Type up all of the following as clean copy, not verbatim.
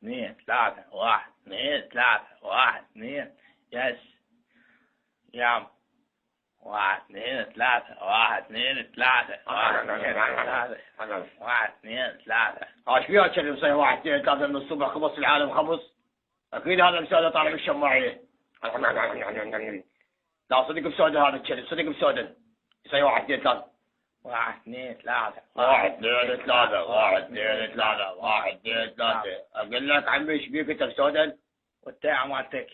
اثنين ثلاثة، واحد اثنين ثلاثة، واحد اثنين. يس يام. واحد اثنين ثلاثة، واحد اثنين ثلاثة، واحد اثنين ثلاثة، واحد اثنين ثلاثة. ايش فيها كذي مسوي واحد اثنين ثلاثة من الصبح خبص العالم خبص؟ اكيد هذا مسودة طالع من الشماعية. لا صدق مسودة هذا كذي، صدق مسودة. يسوي واحد اثنين ثلاثة. واحد اثنين ثلاثة، واحد اثنين ثلاثة، واحد اثنين ثلاثة، واحد اثنين ثلاثة. اقول لك عمي ايش بيك انت مسودة؟ والتاع مالتك.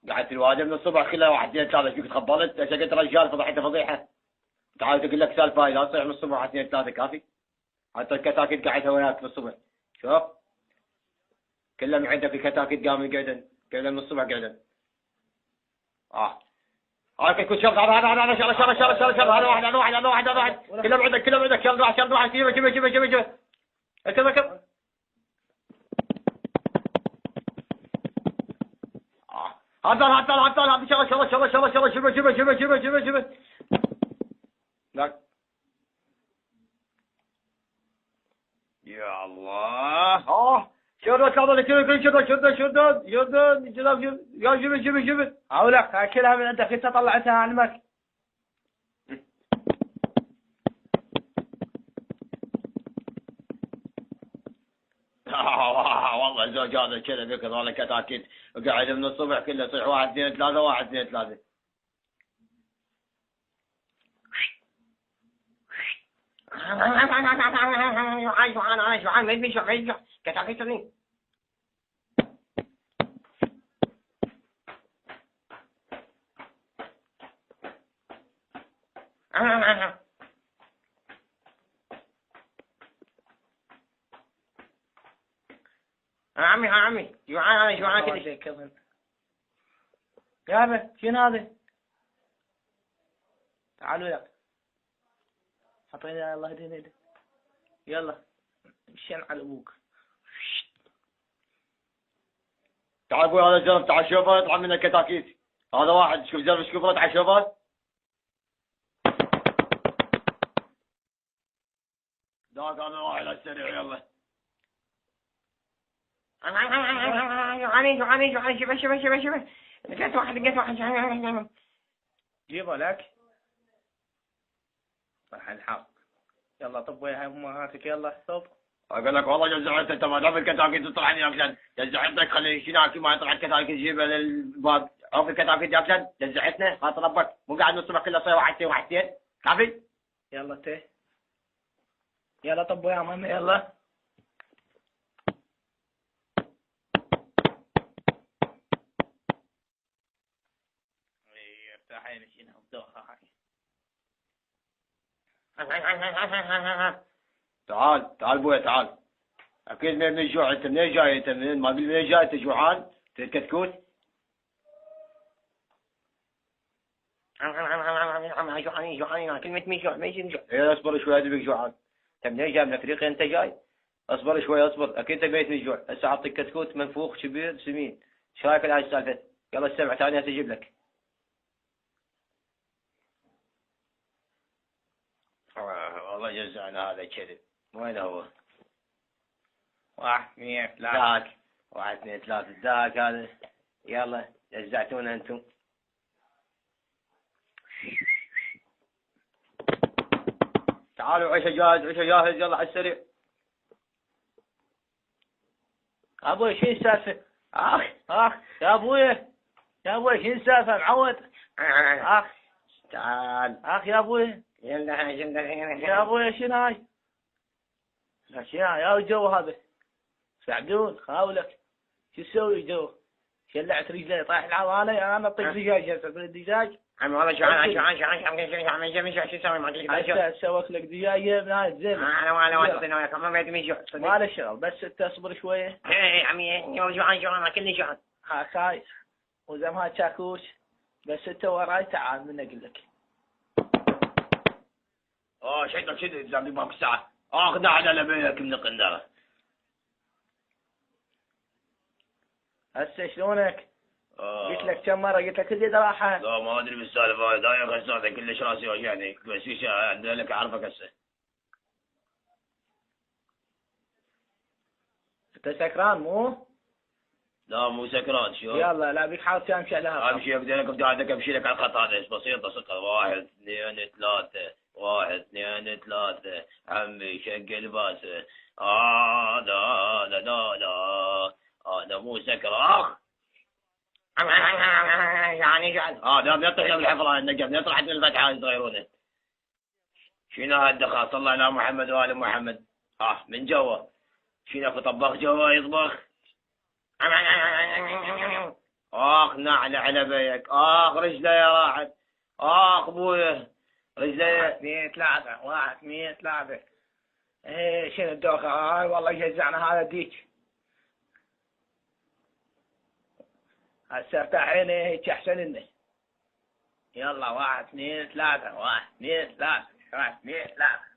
قعدت الواجب من الصبح كلها واحد اثنين ثلاثة، فيك تخبلت؟ انت قلت رجال فضحت فضيحة. تعال تقول لك سالفة لا تصيح من الصبح واحد اثنين ثلاثة كافي. حتى الكتاكيت قاعدها وياك من الصبح. شوف كلها من عندك الكتاكيت قاموا قاعدين من الصبح قاعدين. هاك كل شرط هذا هذا واحد كلهم عندك شرط واحد شوف ركب هذا شوف لك يا الله. شدد اولك اكلها من عندك انت طلعتها عنك. والله الزوج هذا كذا بك هذا كتاكيت وقاعد من الصبح كله يصيح واحد اثنين ثلاثة، واحد اثنين ثلاثة. كتاكيت عمي جوعان كذا. يابا شنو هذا؟ تعالوا لك. حطينا الله يهدينا. يلا مشينا على ابوك. تعال ابوي هذا الزلمه تعال شوفه يطلع من الكتاكيت. هذا واحد شوف زلمه شوفه تعال شوفه. داق هذا واحد على السريع يلا. جوعاني شوف لقيت واحد جيبه لك. راح الحق. يلا طب وياها امهاتك يلا طب. اقول لك والله جزعت انت ما دام الكتاكيت تطلع عني عشان جزعتك خلي شناكي ما يطلع الكتاكيت جيبه للباب. عرف الكتاكيت عشان جزعتنا خاطر ربك مو قاعد من الصبح كله صير واحد اثنين كافي. يلا يلا طب ويا ماما يلا. افتحي نشينها بدوخة هاي. تعال بويا تعال. اكيد من الجوع انت منين جاي انت منين ما قلت منين جاي انت جوعان تريد كتكوت. جوعاني كلمة مين جوع ما يجي جوع. ايه اصبر شوي ادري جوعان. انت منين جاي من افريقيا انت جاي؟ اصبر شوي اصبر اكيد انت ميت من الجوع. هسه اعطيك كتكوت منفوخ كبير سمين. ايش رايك على هاي السالفة؟ يلا السبع ثانية اجيب لك. والله جزعنا هذا كذب. وين هو؟ واحد اثنين ثلاثة. داك واحد اثنين ثلاثة داك هذا. يلا جزعتونا انتم. تعالوا عيشه جاهز يلا على السريع. ابوي شو السالفة؟ يا ابوي شو السالفة معود؟ تعال يا ابوي يا ابوي شنو هاي؟ يا الجو هذا سعدون خاولك شو تسوي جو؟ شلعت رجلي طايح العوالي انا اطيق دجاج اقول الدجاج. عمي والله جوعان شو تسوي ما قلت سويت لك دجاجة من هاي زين. انا ما تعطيني وياك ما بيد من جوع. ما له شغل بس انت اصبر شوية. ايه عمي جوعان كلني جوعان. خايس وزمها شاكوش بس انت وراي تعال من اقول لك. شد زامي باك الساعة. اخذ على لبيك من القندرة. هسه شلونك؟ قلت لك كم مرة قلت لك تزيد راحة. لا ما ادري بالسالفة هاي دايم غسالة كلش راسي وجعني بس ايش عندنا لك اعرفك هسه. انت سكران مو؟ لا مو سكران شوف. يلا لا بيك حاول تمشي لها. امشي ابدا لك بدي امشي لك على الخط هذا بسيطه سكر 1 2 3 1 2 3 عمي شق باسه لا لا لا لا هذا مو سكر اخ يعني هذا بيطلع من الحفره النجم بيطلع من الفتحه يصغرونه. شنو هالدخل صلى الله على محمد وآل محمد. من جوا شنو في طباخ جوا يطبخ. نعل على بيك رجلي راحت ابويه رجلي. 1 2 3 1 2 3. ايه شنو الدوخه هاي والله جزعنا هذا ديك. هسه افتح عيني هيك احسن لنا. يلا 1 2 3 1 2 3 1 2 3.